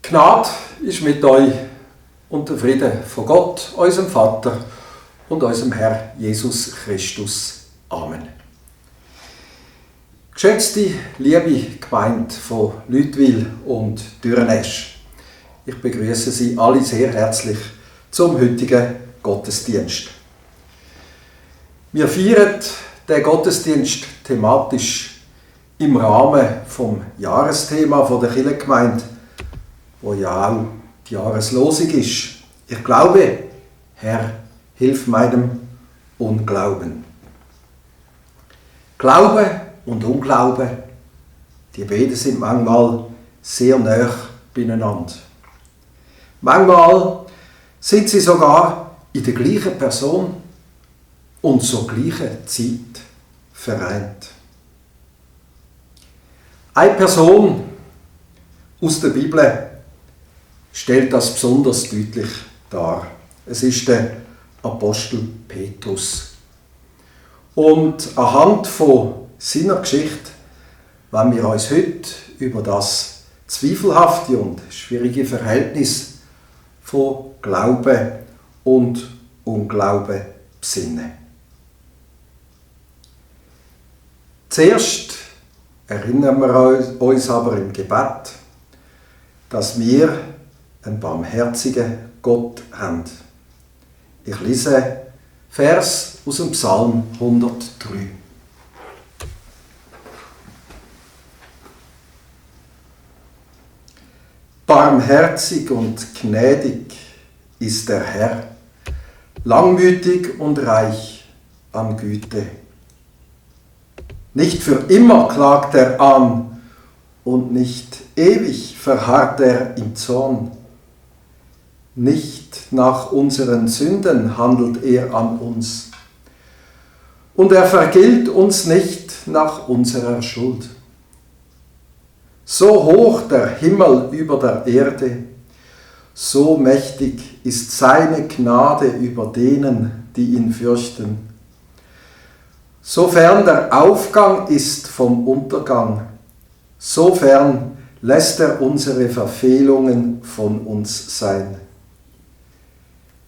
Gnade ist mit euch und der Friede von Gott, unserem Vater und unserem Herr Jesus Christus. Amen. Geschätzte, liebe Gemeinde von Lütwil und Dürnesch, ich begrüße Sie alle sehr herzlich zum heutigen Gottesdienst. Wir feiern den Gottesdienst thematisch im Rahmen vom Jahresthema der Kirchengemeinde, wo ja auch die Jahreslosung ist. Ich glaube, Herr, hilf meinem Unglauben. Glaube und Unglaube, die beiden sind manchmal sehr nah beieinander. Manchmal sind sie sogar in der gleichen Person und zur gleichen Zeit vereint. Eine Person aus der Bibel stellt das besonders deutlich dar. Es ist der Apostel Petrus. Und anhand von seiner Geschichte wollen wir uns heute über das zweifelhafte und schwierige Verhältnis von Glaube und Unglaube besinnen. Zuerst erinnern wir uns aber im Gebet, dass wir einen barmherzigen Gott haben. Ich lese Vers aus dem Psalm 103. Barmherzig und gnädig ist der Herr, langmütig und reich an Güte. Nicht für immer klagt er an und nicht ewig verharrt er im Zorn. Nicht nach unseren Sünden handelt er an uns und er vergilt uns nicht nach unserer Schuld. So hoch der Himmel über der Erde, so mächtig ist seine Gnade über denen, die ihn fürchten. So fern der Aufgang ist vom Untergang, so fern lässt er unsere Verfehlungen von uns sein.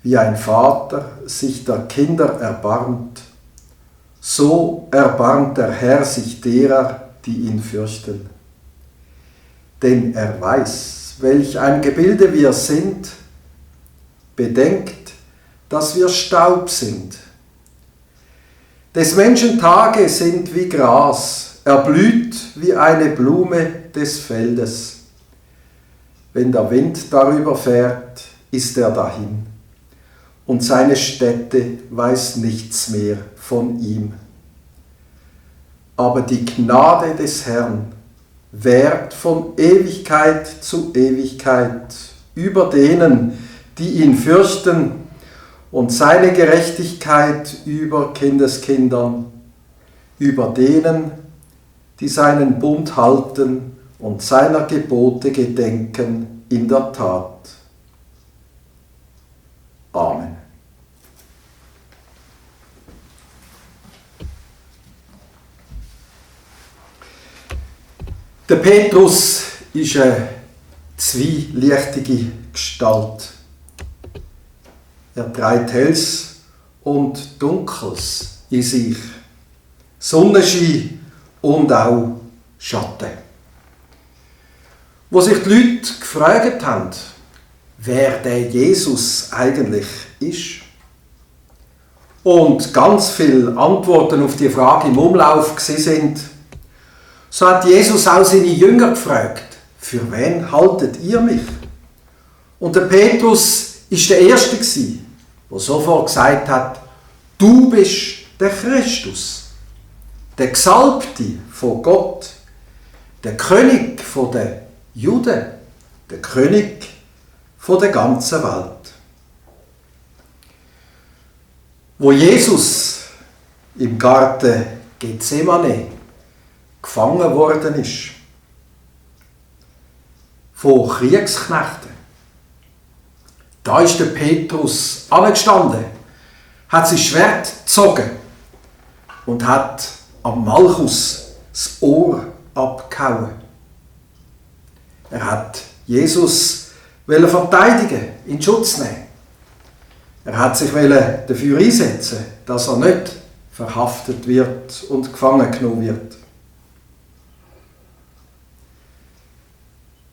Wie ein Vater sich der Kinder erbarmt, so erbarmt der Herr sich derer, die ihn fürchten. Denn er weiß, welch ein Gebilde wir sind, bedenkt, dass wir Staub sind. Des Menschen Tage sind wie Gras, er blüht wie eine Blume des Feldes. Wenn der Wind darüber fährt, ist er dahin, und seine Stätte weiß nichts mehr von ihm. Aber die Gnade des Herrn währt von Ewigkeit zu Ewigkeit über denen, die ihn fürchten, und seine Gerechtigkeit über Kindeskindern, über denen, die seinen Bund halten und seiner Gebote gedenken in der Tat. Amen. Der Petrus ist eine zwielichtige Gestalt. Er trägt Hells und Dunkles in sich, Sonnenschein und auch Schatten. Wo sich die Leute gefragt haben, wer der Jesus eigentlich ist, und ganz viele Antworten auf die Frage im Umlauf sind, so hat Jesus auch seine Jünger gefragt, für wen haltet ihr mich? Und der Petrus ist der Erste gewesen, der sofort gesagt hat, du bist der Christus, der Gesalbte von Gott, der König der Juden, der König der ganzen Welt. Wo Jesus im Garten Gethsemane gefangen worden ist von Kriegsknechten, da ist der Petrus angestanden, hat sein Schwert gezogen und hat am Malchus das Ohr abgehauen. Er hat Jesus verteidigen, in Schutz nehmen. Er hat sich dafür einsetzen, dass er nicht verhaftet wird und gefangen genommen wird.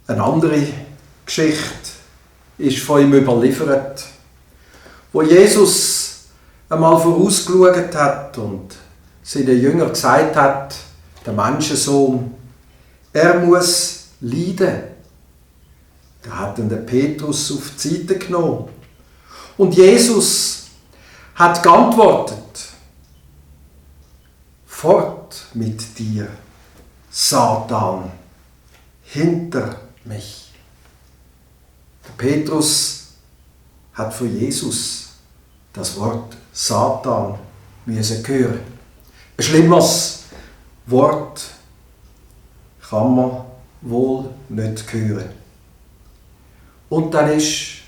Eine andere Geschichte ist von ihm überliefert, wo Jesus einmal vorausgeschaut hat und seinen Jüngern gesagt hat, der Menschensohn, er muss leiden. Da hat ihn der Petrus auf die Seite genommen. Und Jesus hat geantwortet, fort mit dir, Satan, hinter mich. Der Petrus hat von Jesus das Wort Satan müssen hören. Ein schlimmeres Wort kann man wohl nicht hören. Und dann ist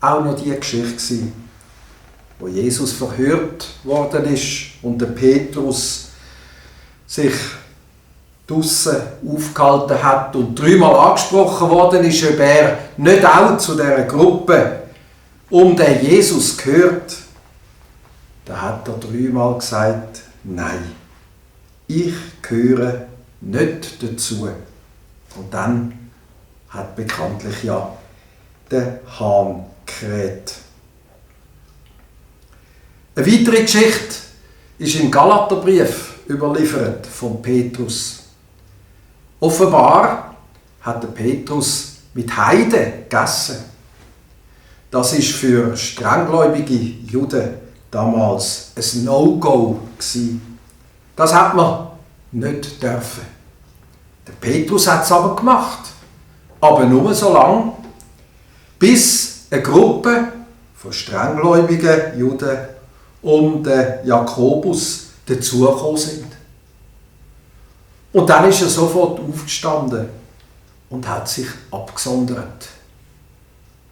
auch noch die Geschichte, wo Jesus verhört worden ist und der Petrus sich draussen aufgehalten hat und 3-mal angesprochen worden ist, ob er nicht auch zu dieser Gruppe um den Jesus gehört. Da hat er 3-mal gesagt, nein, ich gehöre nicht dazu. Und dann hat bekanntlich ja der Hahn kräht. Eine weitere Geschichte ist im Galaterbrief überliefert von Petrus. Offenbar hat der Petrus mit Heiden gegessen. Das ist für strenggläubige Juden damals ein No-Go gewesen. Das hat man nicht dürfen. Der Petrus hat es aber gemacht. Aber nur so lange, bis eine Gruppe von strenggläubigen Juden um den Jakobus dazugekommen sind. Und dann ist er sofort aufgestanden und hat sich abgesondert.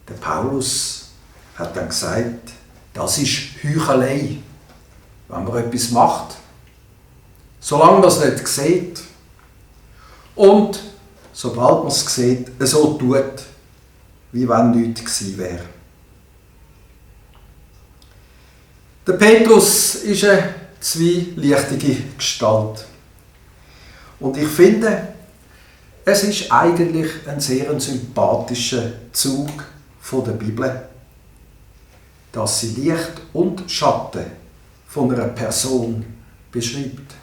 Der Paulus hat dann gesagt, das ist Heuchelei, wenn man etwas macht, solange man es nicht sieht. Und sobald man es sieht, so tut, wie wenn nichts gewesen wäre. Der Petrus ist eine zwielichtige Gestalt. Und ich finde, es ist eigentlich ein sehr sympathischer Zug von der Bibel, dass sie Licht und Schatten von einer Person beschreibt.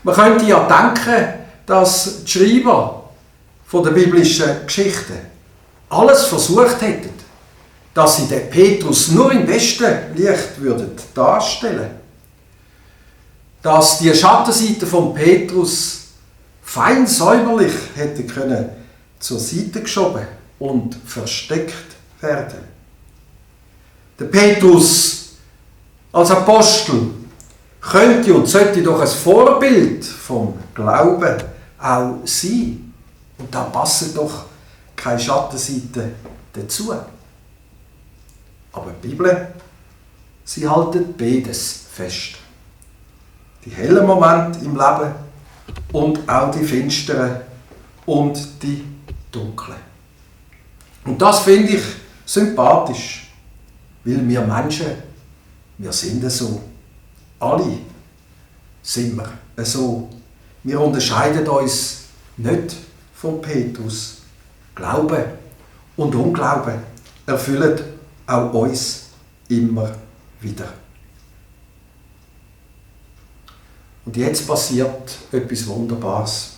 Man könnte ja denken, dass die Schreiber von der biblischen Geschichten alles versucht hätten, dass sie den Petrus nur im besten Licht darstellen würden. Dass die Schattenseite von Petrus fein säuberlich hätte können zur Seite geschoben und versteckt werden. Der Petrus als Apostel könnte und sollte doch ein Vorbild vom Glauben auch sein. Und da passen doch keine Schattenseite dazu. Aber die Bibel, sie halten beides fest. Die hellen Momente im Leben und auch die finsteren und die dunklen. Und das finde ich sympathisch, weil wir Menschen, wir sind so. Alle sind wir so. Wir unterscheiden uns nicht von Petrus. Glaube und Unglaube erfüllen auch uns immer wieder. Und jetzt passiert etwas Wunderbares.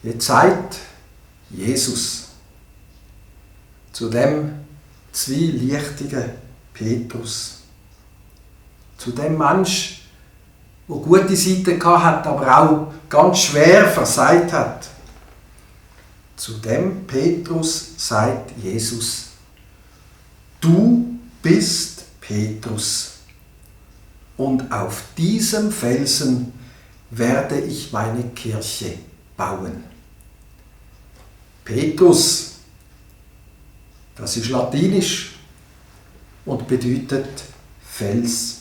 Jetzt sagt Jesus zu dem zwielichtigen Petrus, zu dem Mensch, der gute Seiten hat, aber auch ganz schwer versagt hat. Zu dem Petrus sagt Jesus, du bist Petrus. Und auf diesem Felsen werde ich meine Kirche bauen. Petrus, das ist latinisch und bedeutet Fels.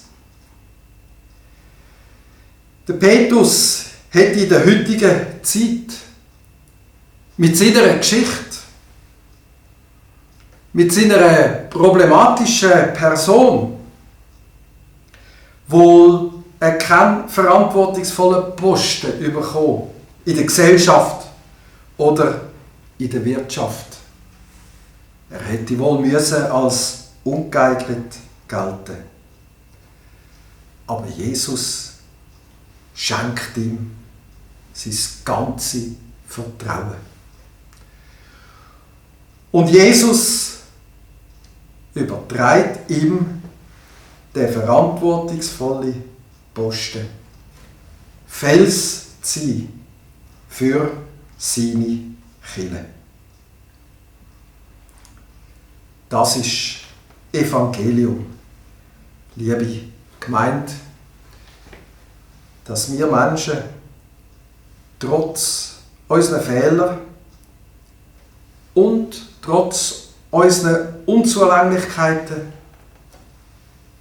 Der Petrus hätte in der heutigen Zeit mit seiner Geschichte, mit seiner problematischen Person, wohl keinen verantwortungsvollen Posten bekommen in der Gesellschaft oder in der Wirtschaft. Er hätte wohl müssen als ungeeignet gelten. Aber Jesus schenkt ihm sein ganzes Vertrauen. Und Jesus überträgt ihm den verantwortungsvollen Posten, Fels zu sein für seine Kirche. Das ist Evangelium, liebe Gemeinde, dass wir Menschen trotz unserer Fehler und trotz unserer Unzulänglichkeiten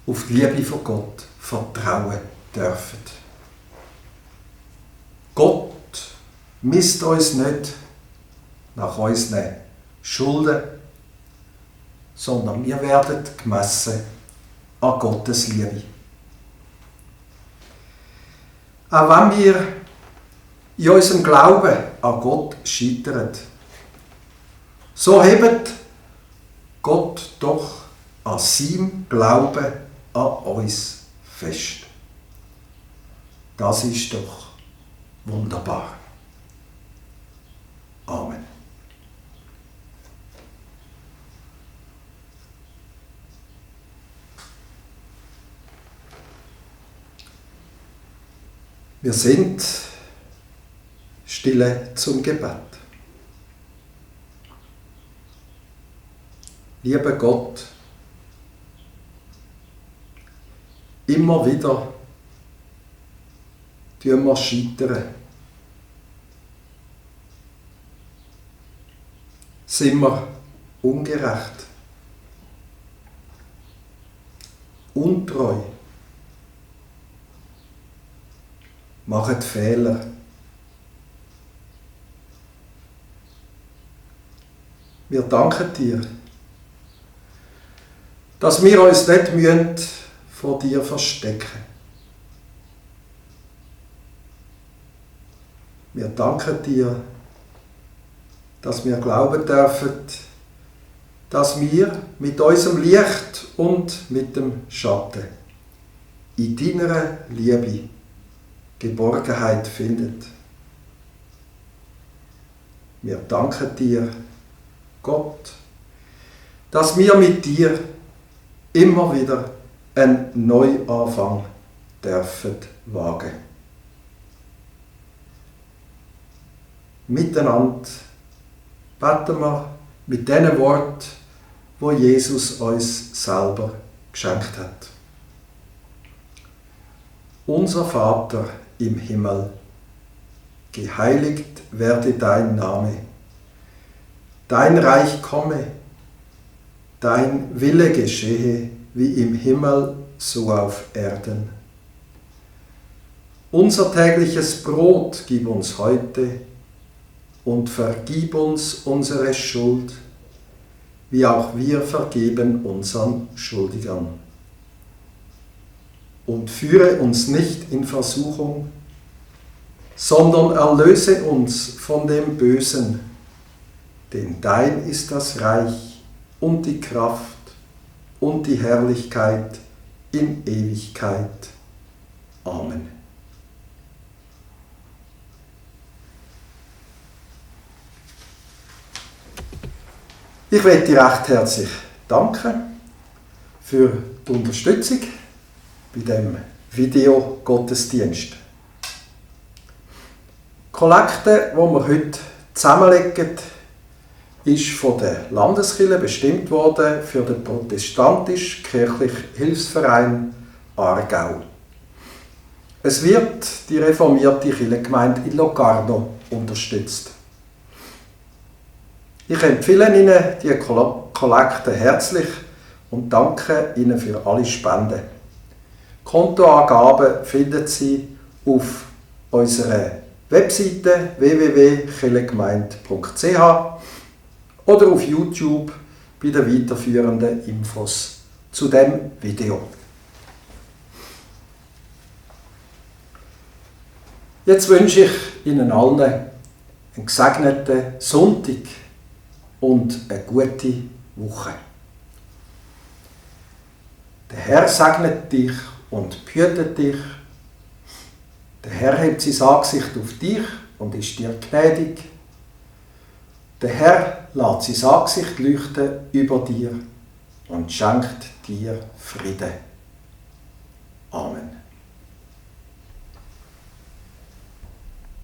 auf die Liebe von Gott vertrauen dürfen. Gott misst uns nicht nach unseren Schulden, sondern wir werden gemessen an Gottes Liebe. Auch wenn wir in unserem Glauben an Gott scheitern, so hebt Gott doch an seinem Glauben an uns fest. Das ist doch wunderbar. Amen. Wir sind stille zum Gebet. Lieber Gott, immer wieder tun wir scheitern. Sind wir ungerecht, untreu, machen Fehler. Wir danken dir, dass wir uns nicht vor dir verstecken müssen. Wir danken dir, dass wir glauben dürfen, dass wir mit unserem Licht und mit dem Schatten in deiner Liebe Geborgenheit finden. Wir danken dir, Gott, dass wir mit dir immer wieder einen Neuanfang dürfen wagen. Miteinander beten wir mit diesen Worten, wo Jesus uns selber geschenkt hat. Unser Vater im Himmel, geheiligt werde dein Name. Dein Reich komme, dein Wille geschehe, wie im Himmel, so auf Erden. Unser tägliches Brot gib uns heute und vergib uns unsere Schuld, wie auch wir vergeben unseren Schuldigern. Und führe uns nicht in Versuchung, sondern erlöse uns von dem Bösen, denn dein ist das Reich und die Kraft und die Herrlichkeit in Ewigkeit. Amen. Ich möchte dir recht herzlich danken für die Unterstützung bei diesem Videogottesdienst. Die Kollekte, die wir heute zusammenlegen, ist von der Landeskirche bestimmt worden für den protestantisch-kirchlichen Hilfsverein Aargau. Es wird die reformierte Kirchengemeinde in Locarno unterstützt. Ich empfehle Ihnen die Kollekte herzlich und danke Ihnen für alle Spenden. Kontoangaben finden Sie auf unserer Webseite www.kirchengemeinde.ch oder auf YouTube bei den weiterführenden Infos zu dem Video. Jetzt wünsche ich Ihnen allen einen gesegneten Sonntag und eine gute Woche. Der Herr segnet dich und behütet dich. Der Herr hebt sein Angesicht auf dich und ist dir gnädig. Der Herr lässt sein Angesicht leuchten über dir und schenkt dir Frieden. Amen.